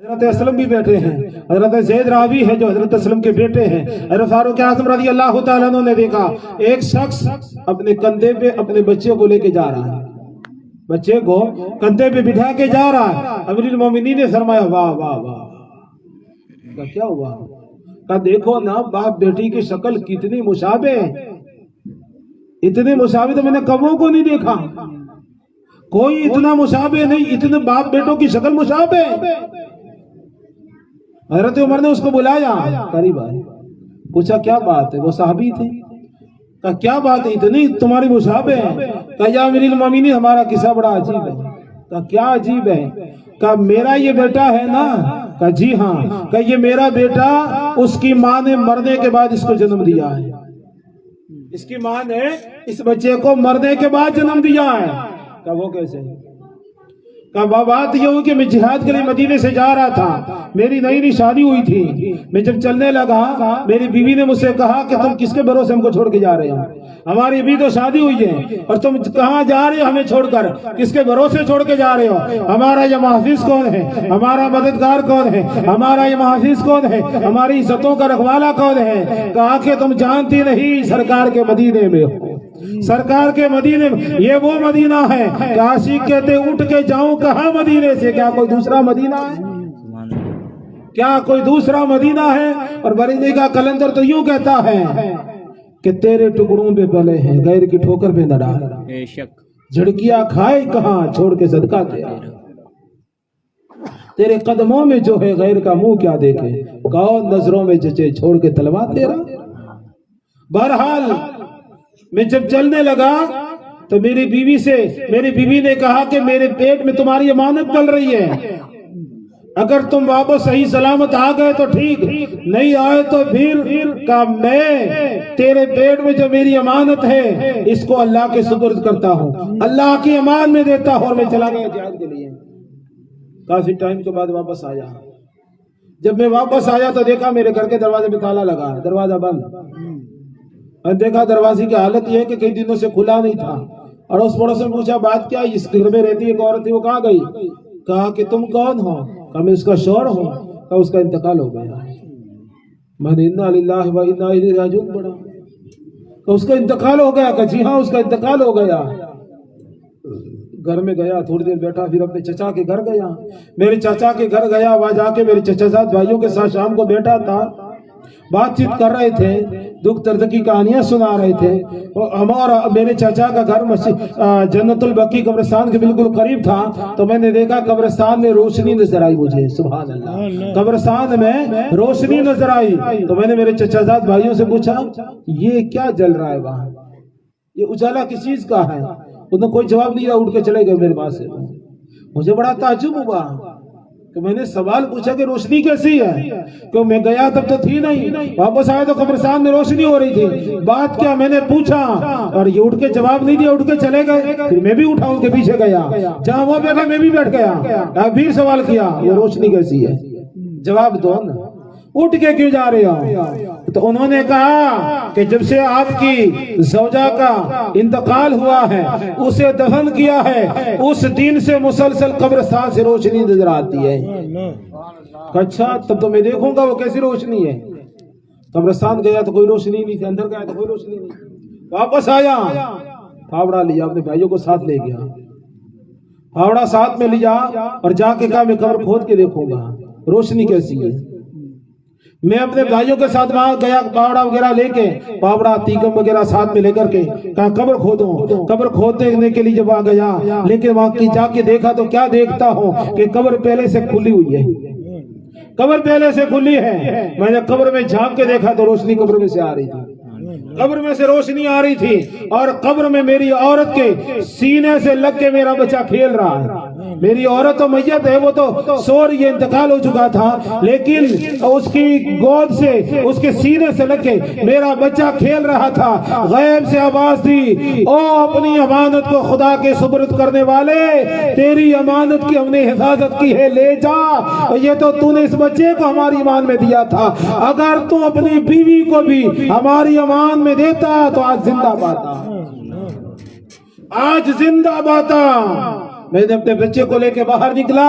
حضرت اسلم بھی بیٹھے ہیں، حضرت زید راوی ہے جو حضرت اسلم کے بیٹے ہیں۔ حضرت فاروق اعظم رضی اللہ تعالیٰ عنہ نے دیکھا ایک شخص اپنے کندھے پہ اپنے بچے کو لے کے جا رہا ہے، بچے کو کندھے پہ بٹھا کے جا رہا ہے۔ امیر المومنین نے فرمایا واہ واہ واہ، کیا ہوا؟ کہا دیکھو نا باپ بیٹی کی شکل کتنی مشابہ ہے، اتنے مشابہ تو میں نے کبوں کو نہیں دیکھا، کوئی اتنا مشابہ نہیں، اتنے باپ بیٹوں کی شکل مشابہ ہے۔ حضرت عمر نے اس کو بلایا، قریب آئے، پوچھا کیا بات ہے؟ وہ صحابی تھے۔ کہا کیا بات ہے اتنی تمہاری مشابہ ہے؟ کہا یا امیر المومنین ہمارا قصہ بڑا عجیب ہے۔ کہا کیا عجیب ہے؟ کہا میرا یہ بیٹا ہے نا؟ کہا جی ہاں۔ کہا یہ میرا بیٹا اس کی ماں نے مرنے کے بعد اس کو جنم دیا ہے، اس کی ماں نے اس بچے کو مرنے کے بعد جنم دیا ہے۔ کہا وہ کیسے؟ کہا بات یہ ہوئی کہ میں جہاد کے لیے مدینے سے جا رہا تھا، میری نئی نئی شادی ہوئی تھی، میں جب چلنے لگا میری بیوی نے مجھ سے کہا کہ تم کس کے بھروسے ہم کو چھوڑ کے جا رہے ہو؟ ہماری ابھی تو شادی ہوئی ہے اور تم کہاں جا رہے ہو ہمیں چھوڑ کر؟ کس کے بھروسے چھوڑ کے جا رہے ہو؟ ہمارا یہ محافظ کون ہے؟ ہمارا مددگار کون ہے؟ ہمارا یہ محافظ کون ہے؟ ہماری عزتوں کا رکھوالا کون ہے؟ کہا کہ تم جانتی نہیں سرکار کے مدینے میں ہو، سرکار کے مدینے میں، یہ وہ مدینہ ہے کہ عاشق کہتے اٹھ کے جاؤں کہاں مدینے سے، کیا کوئی دوسرا مدینہ ہے؟ کیا کوئی دوسرا مدینہ ہے؟ اور بریلی کا کلندر تو یوں کہتا ہے کہ تیرے ٹکڑوں پہ پلے ہیں غیر کی ٹھوکر پہ نہ ڈال، جھڑکیاں کھائے کہاں چھوڑ کے صدقہ تیرا، تیرے قدموں میں جو ہے غیر کا منہ کیا دیکھے، کون نظروں میں جچے چھوڑ کے تلوا تیرا۔ بہرحال میں جب چلنے لگا تو میری بیوی نے کہا کہ میرے پیٹ میں تمہاری امانت پل رہی ہے، اگر تم واپس صحیح سلامت آ گئے تو ٹھیک، نہیں آئے تو پھر کہ میں تیرے پیٹ میں جو میری امانت ہے اس کو اللہ کے سپرد کرتا ہوں، اللہ کی امان میں دیتا ہوں۔ اور میں چلا گیا جہاد کے لیے۔ کافی ٹائم کے بعد واپس آیا، جب میں واپس آیا تو دیکھا میرے گھر کے دروازے پہ تالا لگا ہے، دروازہ بند، اور دیکھا دروازے کی حالت یہ ہے کہ کئی دنوں سے کھلا نہیں تھا۔ اور اس پڑوس میں پوچھا بات کیا؟ اس گھر میں رہتی ایک عورت تھی، وہ کہاں گئی؟ کہا کہ تم کون ہو؟ کہا میں اس کا شوہر ہوں۔ کہا اس کا انتقال ہو گیا۔ میں نے انا للہ و انا الیہ راجعون پڑھا، کہ اس کا انتقال ہو گیا؟ کہ جی ہاں اس کا انتقال ہو گیا۔ گھر میں گیا، تھوڑی دیر بیٹھا، پھر اپنے چچا کے گھر گیا، میرے چچا کے گھر گیا، وہاں جا کے میرے چچا صاحب بھائیوں کے ساتھ شام کو بیٹھا تھا، بات چیت کر رہے تھے، دکھ درد کی کہانیاں سنا رہے تھے۔ ہمارا میرے چچا کا گھر جنت البقیع قبرستان کے بالکل قریب تھا، تو میں نے دیکھا قبرستان میں روشنی نظر آئی مجھے، سبحان اللہ، قبرستان میں روشنی نظر آئی۔ تو میں نے میرے چچا زاد بھائیوں سے پوچھا یہ کیا جل رہا ہے وہاں، یہ اجالا کس چیز کا ہے؟ انہوں نے کوئی جواب نہیں دیا، اٹھ کے چلے گئے میرے پاس سے۔ مجھے بڑا تعجب ہوا کہ میں نے سوال پوچھا کہ روشنی کیسی ہے، کہ میں گیا تب تو تھی نہیں، واپس آیا تو قبرستان میں روشنی ہو رہی تھی، بات کیا؟ میں نے پوچھا اور یہ اٹھ کے جواب نہیں دیا، اٹھ کے چلے گئے۔ پھر میں بھی اٹھا ان کے پیچھے گیا، جہاں وہ بیٹھا میں بھی بیٹھ گیا، پھر سوال کیا یہ روشنی کیسی ہے، جواب دو نا، اٹھ کے کیوں جا رہے ہو؟ تو انہوں نے کہا کہ جب سے آپ کی زوجہ کا انتقال ہوا ہے، اسے دفن کیا ہے، اس دن سے مسلسل قبرستان سے روشنی نظر آتی ہے۔ اچھا تب تو میں دیکھوں گا وہ کیسی روشنی ہے۔ قبرستان گیا تو کوئی روشنی نہیں تھی، اندر گیا تو کوئی روشنی نہیں، واپس آیا، پھاوڑا لیا، اپنے بھائیوں کو ساتھ لے گیا، پھاوڑا ساتھ میں لیا اور جا کے کہا میں قبر کھود کے دیکھوں گا روشنی کیسی ہے۔ میں اپنے بھائیوں کے ساتھ وہاں گیا، پاوڑا وغیرہ لے کے، پاوڑا تیکم وغیرہ ساتھ میں لے کر کے کہا قبر کھودوں۔ قبر کھودنے کے لیے جب وہاں گیا، لیکن وہاں کی جا کے دیکھا تو کیا دیکھتا ہوں کہ قبر پہلے سے کھلی ہوئی ہے، قبر پہلے سے کھلی ہے۔ میں نے قبر میں جھانک کے دیکھا تو روشنی قبر میں سے آ رہی تھی، قبر میں سے روشنی آ رہی تھی، اور قبر میں میری عورت کے سینے سے لگ کے میرا بچہ کھیل رہا ہے۔ میری عورت تو میت ہے، وہ تو سو رہی ہے، انتقال ہو چکا تھا، لیکن اس کی گود سے، اس کے سینے سے لگ کے میرا بچہ کھیل رہا تھا۔ غیب سے آواز دی، او اپنی امانت کو خدا کے سپرد کرنے والے، تیری امانت کی ہم نے حفاظت کی ہے، لے جا، یہ تو نے اس بچے کو ہماری امان میں دیا تھا، اگر تو اپنی بیوی کو بھی ہماری امان میں دیتا تو آج زندہ باتا، آج زندہ باتا۔ میں نے اپنے بچے کو لے کے باہر نکلا،